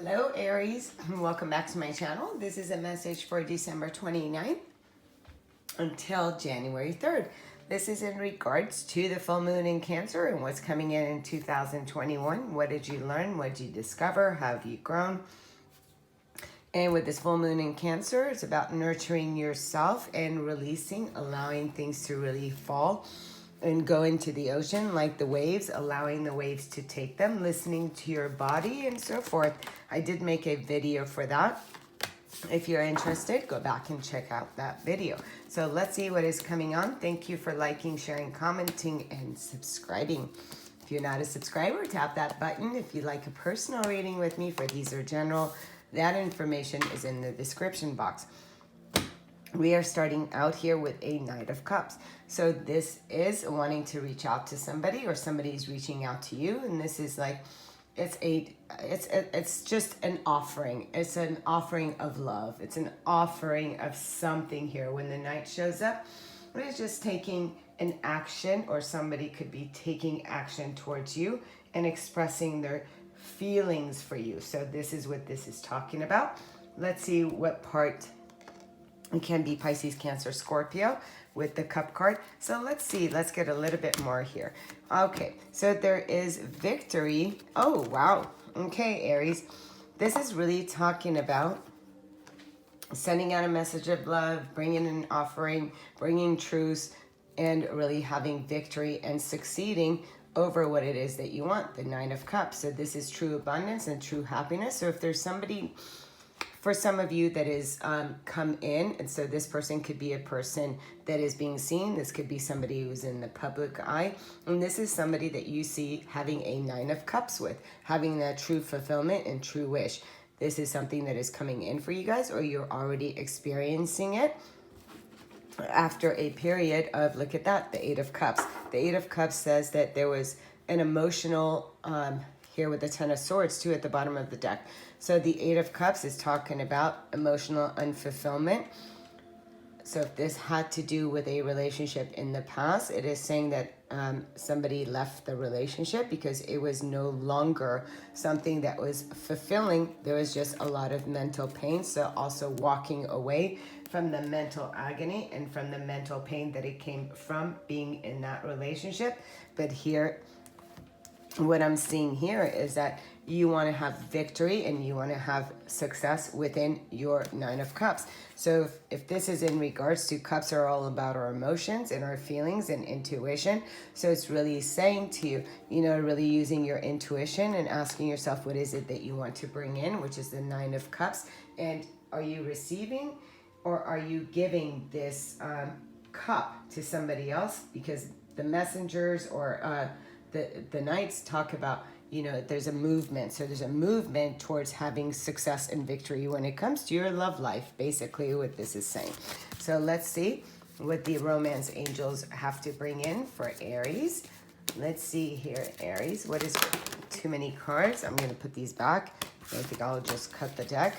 Hello Aries, welcome back to my channel. This is a message for December 29th until January 3rd. This is in regards to the full moon in Cancer and what's coming in 2021. What did you learn? What did you discover? How have you grown? And with this full moon in Cancer, it's about nurturing yourself and releasing, allowing things to really fall and go into the ocean like the waves, allowing the waves to take them, listening to your body and so forth. I did make a video for that. If you're interested, go back and check out that video. So let's see what is coming on. Thank you for liking, sharing, commenting, and subscribing. If you're not a subscriber, tap that button. If you'd like a personal reading with me, for these are general, that information is in the description box. We are starting out here with a Knight of Cups. So this is wanting to reach out to somebody, or somebody's reaching out to you. And this is like, it's just an offering. It's an offering of love. It's an offering of something here. When the Knight shows up, it is just taking an action, or somebody could be taking action towards you and expressing their feelings for you. So this is what this is talking about. Let's see what part. It can be Pisces, Cancer, Scorpio with the Cup card. So let's see. Let's get a little bit more here. Okay, so there is victory. Oh, wow. Okay, Aries. This is really talking about sending out a message of love, bringing an offering, bringing truce, and really having victory and succeeding over what it is that you want, the Nine of Cups. So this is true abundance and true happiness. So if there's somebody, for some of you, that is come in, and so this person could be a person that is being seen. This could be somebody who's in the public eye, and this is somebody that you see having a Nine of Cups with, having that true fulfillment and true wish. This is something that is coming in for you guys, or you're already experiencing it after a period of, look at that, the Eight of Cups. The Eight of Cups says that there was an emotional, here with the Ten of Swords too at the bottom of the deck. So the Eight of Cups is talking about emotional unfulfillment. So if this had to do with a relationship in the past, it is saying that somebody left the relationship because it was no longer something that was fulfilling. There was just a lot of mental pain. So also walking away from the mental agony and from the mental pain that it came from being in that relationship. But here, what I'm seeing here is that you want to have victory and you want to have success within your Nine of Cups. So if this is in regards to, cups are all about our emotions and our feelings and intuition. So it's really saying to you, really using your intuition and asking yourself, what is it that you want to bring in, which is the Nine of Cups. And are you receiving, or are you giving this cup to somebody else? Because the messengers or the Knights talk about, there's a movement. So there's a movement towards having success and victory when it comes to your love life, basically what this is saying. So let's see what the romance angels have to bring in for Aries. Let's see here, Aries. What is too many cards? I'm going to put these back. I think I'll just cut the deck.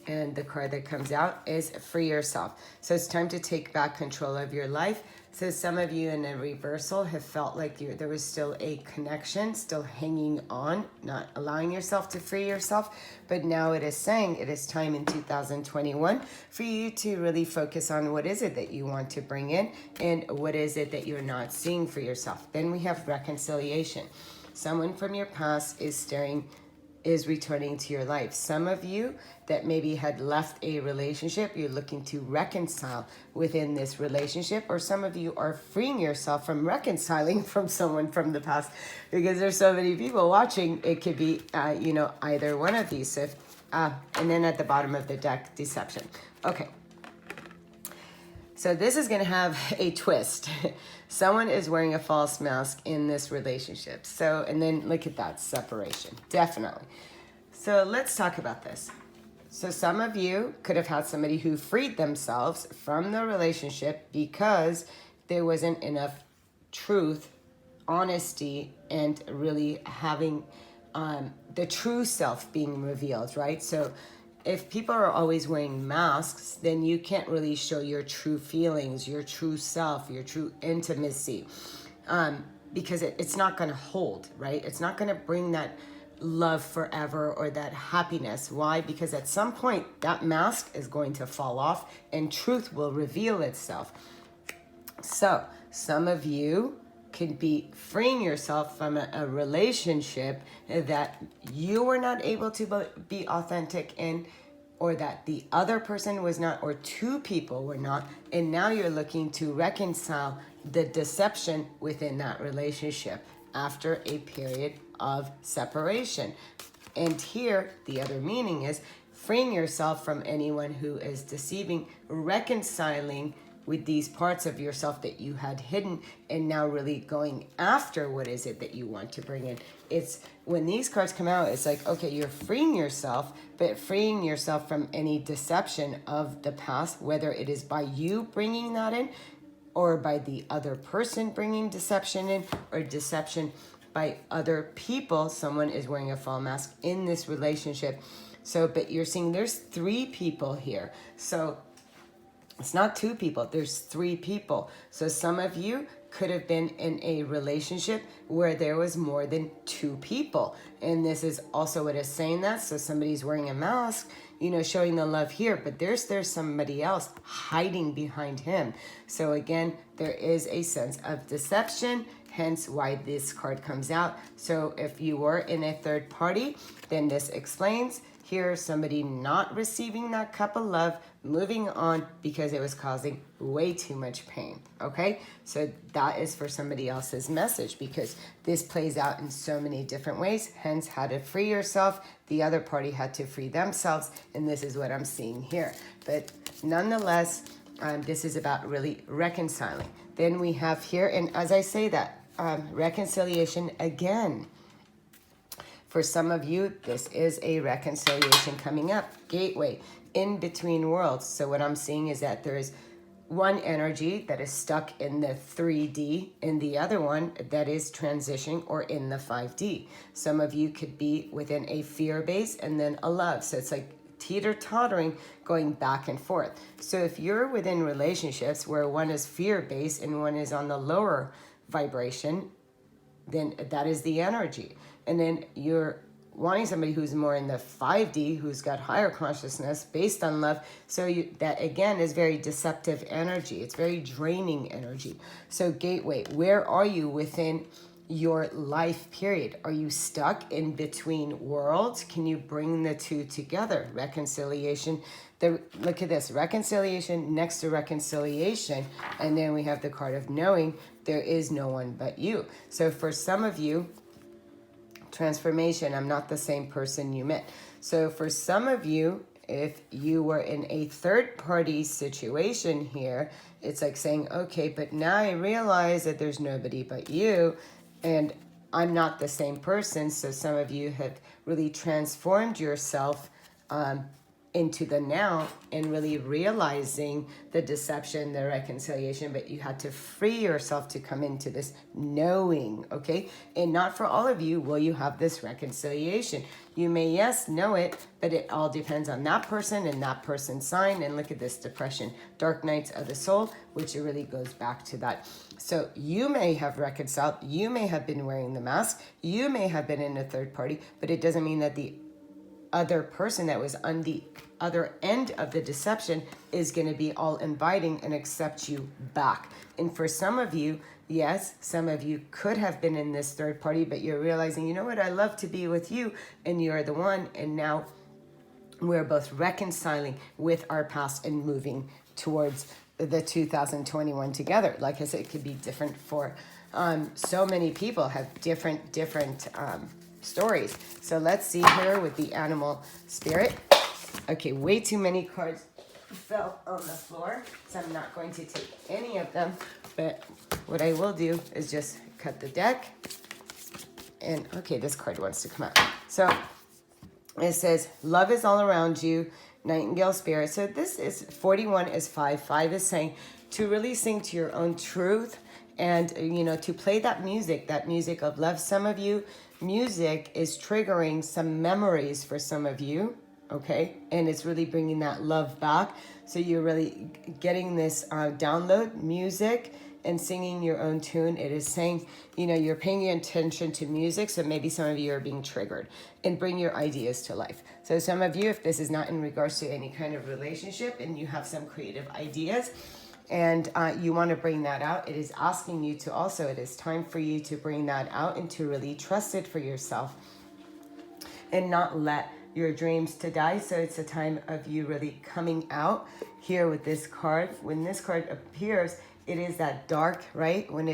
And the card that comes out is free yourself. So it's time to take back control of your life. So some of you in a reversal have felt like there was still a connection, still hanging on, not allowing yourself to free yourself. But now it is saying it is time in 2021 for you to really focus on what is it that you want to bring in and what is it that you're not seeing for yourself. Then we have reconciliation. Someone from your past is returning to your life. Some of you that maybe had left a relationship, you're looking to reconcile within this relationship, or some of you are freeing yourself from reconciling from someone from the past, because there's so many people watching. It could be, either one of these. So and then at the bottom of the deck, deception. Okay. So this is going to have a twist. Someone is wearing a false mask in this relationship. So, and then look at that, separation, definitely. So let's talk about this. So some of you could have had somebody who freed themselves from the relationship because there wasn't enough truth, honesty, and really having the true self being revealed, right? So if people are always wearing masks, then you can't really show your true feelings, your true self, your true intimacy. because it's not going to hold, right? It's not going to bring that love forever or that happiness. Why? Because at some point that mask is going to fall off and truth will reveal itself. So some of you could be freeing yourself from a relationship that you were not able to be authentic in, or that the other person was not, or two people were not, and now you're looking to reconcile the deception within that relationship after a period of separation. And here, the other meaning is freeing yourself from anyone who is deceiving, reconciling with these parts of yourself that you had hidden, and now really going after what is it that you want to bring in. It's when these cards come out, it's like, okay, you're freeing yourself, but freeing yourself from any deception of the past, whether it is by you bringing that in, or by the other person bringing deception in, or deception by other people. Someone is wearing a false mask in this relationship. So, but you're seeing there's 3 people here. So it's not 2 people, there's 3 people. So some of you could have been in a relationship where there was more than 2 people. And this is also what is saying that. So somebody's wearing a mask, showing the love here, but there's somebody else hiding behind him. So again, there is a sense of deception, hence why this card comes out. So if you were in a third party, then this explains here somebody not receiving that cup of love, moving on because it was causing way too much pain. Okay, so that is for somebody else's message, because this plays out in so many different ways, hence how to free yourself. The other party had to free themselves, and this is what I'm seeing here. But nonetheless, this is about really reconciling. Then we have here, and as I say that, reconciliation again. For some of you, this is a reconciliation coming up. Gateway, in between worlds. So what I'm seeing is that there is one energy that is stuck in the 3D, and the other one that is transitioning or in the 5D. Some of you could be within a fear base and then a love. So it's like teeter-tottering, going back and forth. So if you're within relationships where one is fear-based and one is on the lower vibration, then that is the energy. And then you're wanting somebody who's more in the 5D, who's got higher consciousness based on love. So that again is very deceptive energy. It's very draining energy. So gateway, where are you within your life period? Are you stuck in between worlds? Can you bring the two together? Reconciliation. Look at this, reconciliation next to reconciliation. And then we have the card of knowing there is no one but you. So for some of you, transformation, I'm not the same person you met. So for some of you, if you were in a third party situation here, it's like saying, okay, but now I realize that there's nobody but you, and I'm not the same person. So some of you have really transformed yourself into the now and really realizing the deception, the reconciliation, but you had to free yourself to come into this knowing, okay? And not for all of you will you have this reconciliation. You may, yes, know it, but it all depends on that person and that person's sign. And look at this depression, dark nights of the soul, which really goes back to that. So you may have reconciled, you may have been wearing the mask, you may have been in a third party, but it doesn't mean that the other person that was on the other end of the deception is going to be all inviting and accept you back. And for some of you, yes, some of you could have been in this third party, but you're realizing, you know what, I love to be with you, and you're the one, and now we're both reconciling with our past and moving towards the 2021 together. Like I said, it could be different for so many people have different stories. So let's see here with the animal spirit. Okay, way too many cards fell on the floor, so I'm not going to take any of them. But what I will do is just cut the deck. And okay, this card wants to come out. So it says, love is all around you, Nightingale spirit. So this is 41 is 5. 5 is saying to really sing to your own truth and, to play that music of love. Some of you, music is triggering some memories for some of you, okay? And it's really bringing that love back. So you're really getting this download music and singing your own tune. It is saying, you know, you're paying attention to music, so maybe some of you are being triggered, and bring your ideas to life. So some of you, if this is not in regards to any kind of relationship and you have some creative ideas and you want to bring that out, it is asking you to also, it is time for you to bring that out and to really trust it for yourself and not let your dreams to die. So it's a time of you really coming out here with this card. When this card appears, it is that dark, right? When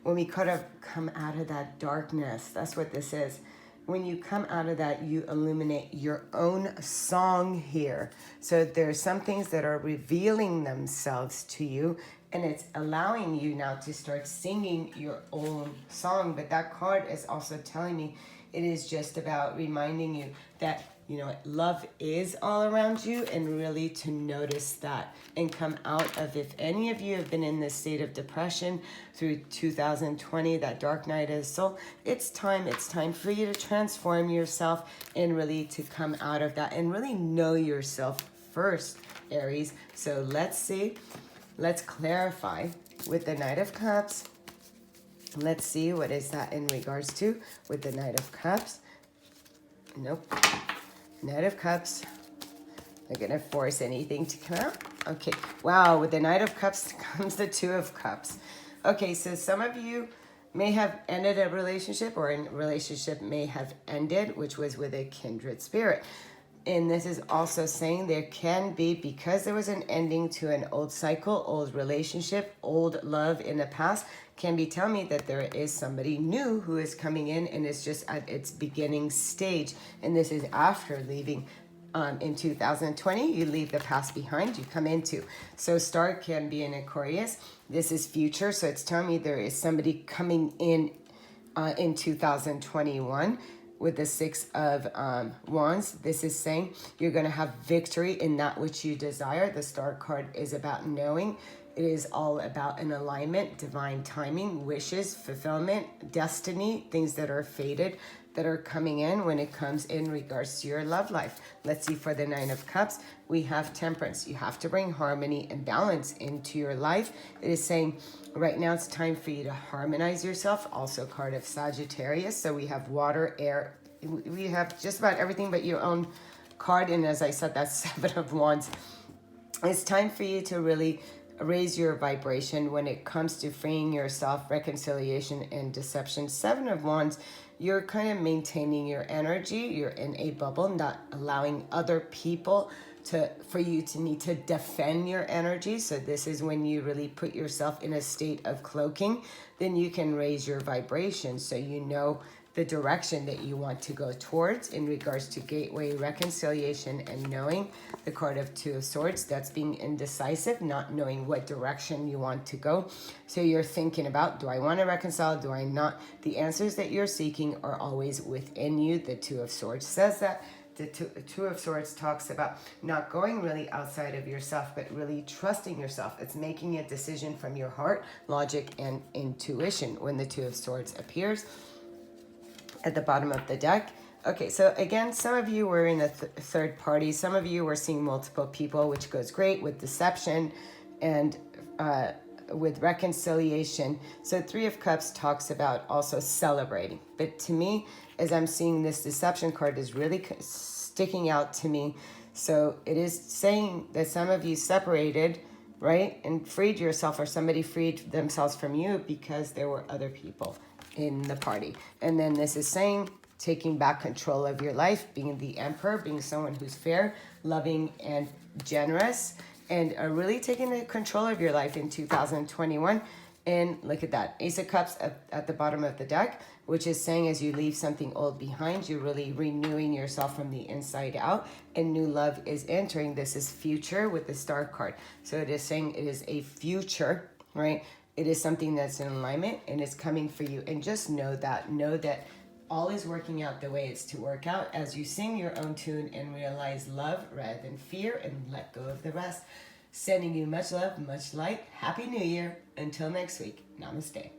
we kind of come out of that darkness, that's what this is. When you come out of that, you illuminate your own song here. So there's some things that are revealing themselves to you, and it's allowing you now to start singing your own song. But that card is also telling me it is just about reminding you that, you know, love is all around you, and really to notice that and come out of, if any of you have been in this state of depression through 2020, that dark night of the soul, it's time for you to transform yourself and really to come out of that and really know yourself first, Aries. So let's clarify with the Knight of Cups. Let's see, what is that in regards to with the Knight of Cups? Nope. Knight of Cups. They're going to force anything to come out. Okay. Wow. With the Knight of Cups comes the Two of Cups. Okay. So some of you may have ended a relationship, or a relationship may have ended, which was with a kindred spirit. And this is also saying there can be, because there was an ending to an old cycle, old relationship, old love in the past, can be telling me that there is somebody new who is coming in, and it's just at its beginning stage. And this is after leaving in 2020. You leave the past behind, you come into. So star can be an Aquarius. This is future. So it's telling me there is somebody coming in 2021. With the Six of Wands, this is saying you're going to have victory in that which you desire. The Star card is about knowing. It is all about an alignment, divine timing, wishes, fulfillment, destiny, things that are fated, that are coming in when it comes in regards to your love life. Let's see, for the Nine of Cups, we have Temperance. You have to bring harmony and balance into your life. It is saying right now it's time for you to harmonize yourself. Also card of Sagittarius. So we have water, air. We have just about everything but your own card. And as I said, that's Seven of Wands. It's time for you to really raise your vibration when it comes to freeing yourself, reconciliation, and deception. Seven of Wands, you're kind of maintaining your energy. You're in a bubble, not allowing other people for you to need to defend your energy. So this is when you really put yourself in a state of cloaking. Then you can raise your vibration, so you know the direction that you want to go towards in regards to gateway, reconciliation, and knowing. The card of Two of Swords, that's being indecisive, not knowing what direction you want to go. So you're thinking about, do I want to reconcile? Do I not? The answers that you're seeking are always within you. The Two of Swords says that. The Two of Swords talks about not going really outside of yourself, but really trusting yourself. It's making a decision from your heart, logic, and intuition when the Two of Swords appears at the bottom of the deck. Okay, so again, some of you were in a third party. Some of you were seeing multiple people, which goes great with deception and with reconciliation. So Three of Cups talks about also celebrating. But to me, as I'm seeing this deception card is really sticking out to me. So it is saying that some of you separated, right, and freed yourself, or somebody freed themselves from you because there were other people in the party. And then this is saying taking back control of your life, being the Emperor, being someone who's fair, loving, and generous, and really taking the control of your life in 2021. And look at that, Ace of Cups at the bottom of the deck, which is saying as you leave something old behind, you're really renewing yourself from the inside out, and new love is entering. This is future with the Star card. So it is saying it is a future, right? It is something that's in alignment, and it's coming for you. And just know that all is working out the way it's to work out as you sing your own tune and realize love rather than fear, and let go of the rest. Sending you much love, much light. Happy New Year. Until next week. Namaste.